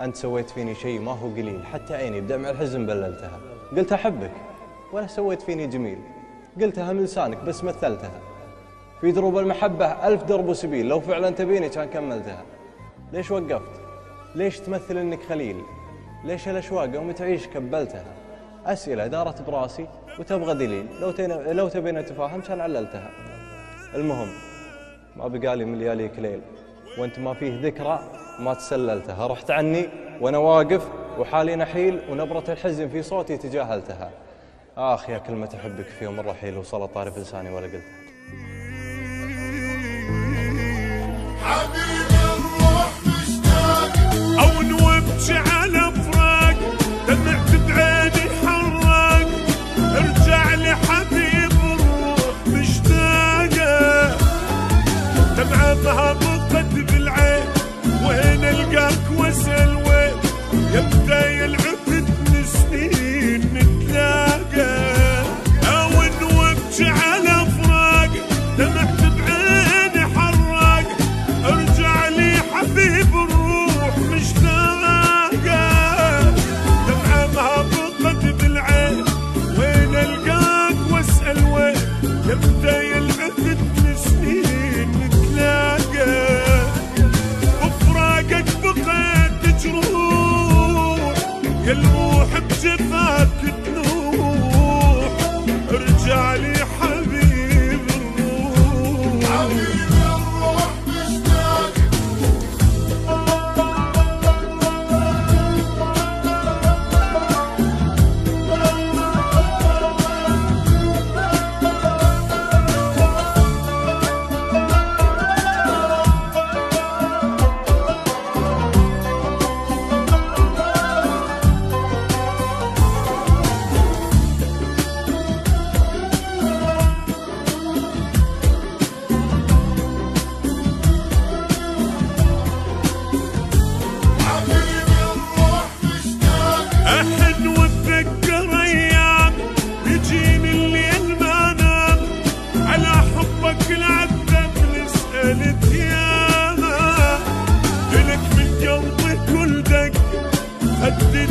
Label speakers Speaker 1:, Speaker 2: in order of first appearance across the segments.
Speaker 1: أنت سويت فيني شيء ما هو قليل، حتى عيني بدمع الحزن بللتها. قلت أحبك ولا سويت فيني جميل، قلتها من لسانك بس مثلتها. في دروب المحبة 1000 درب وسبيل، لو فعلا تبيني كان كملتها. ليش وقفت؟ ليش تمثل إنك خليل؟ ليش الأشواق يوم تعيش كبلتها؟ أسئلة دارت براسي وتبغى دليل، لو تبين نتفاهم كان عللتها. المهم ما بقالي من لياليك ليل وانت ما فيه ذكرى ما تسللتها. رحت عني وانا واقف وحالي نحيل، ونبرة الحزن في صوتي تجاهلتها. آخ يا كلمة أحبك في يوم الرحيل وصلت طارف لساني ولا قلتها.
Speaker 2: حبيبي الروح مشتاق او نوبت على فراق، دمعت بعيني حراق، ارجع لي حبيب الروح مشتاقه، دمعة مهبطت بالعين وين القاك واسال وين، يبدا يلعب سنين نتلاقى، او نوبت على فراق، دمعت بعيني حراق، ارجع لي حبيب الروح مشتاقه، دمعة مهبطت بالعين وين القاك واسال وين، يبدا يلعب سنين نتلاقى، وفراقك بقيت جروح، يا الروح بجفاك تنوح، ارجع لي حبيب الروح. حبيب الروح مشتاق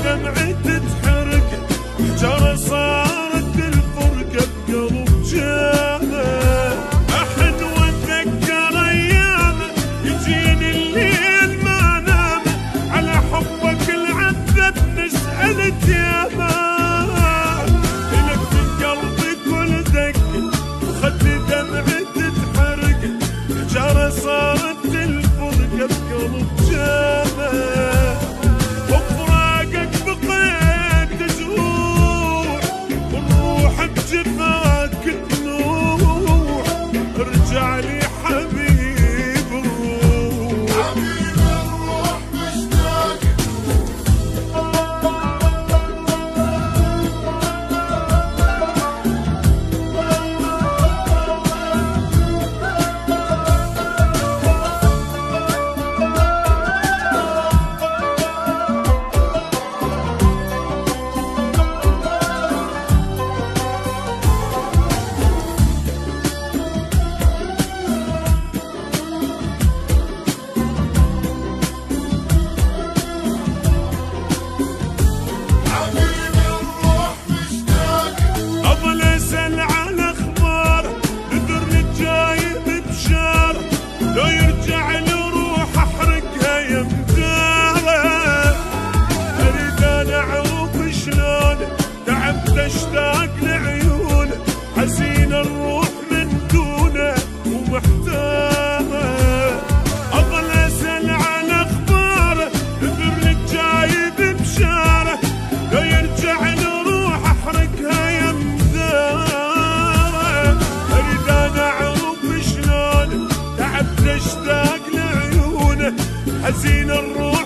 Speaker 2: دمعي تتحرق، حجرة صارت الفرقة بقلب جامع، أحن واتذكر أيام يجيني الليل ما نام، على حبك العذب نسألك ياما، إلك في قلبي كل دق وخدي دمعي تتحرق، حجرة صارت الفرقة بقلب جامع، جفاك تنوح، ارجع لي حبيب الروح. حبيب الروح مشتاق اشتاق لعيونه، حزين الروح من دونه ومحتاره، اظل اسال على اخباره، اذر جايب بشاره، لو يرجع لروح احرقها يمداره، اريد انا اعرف شلونه، تعبت اشتاق لعيونه، حزين الروح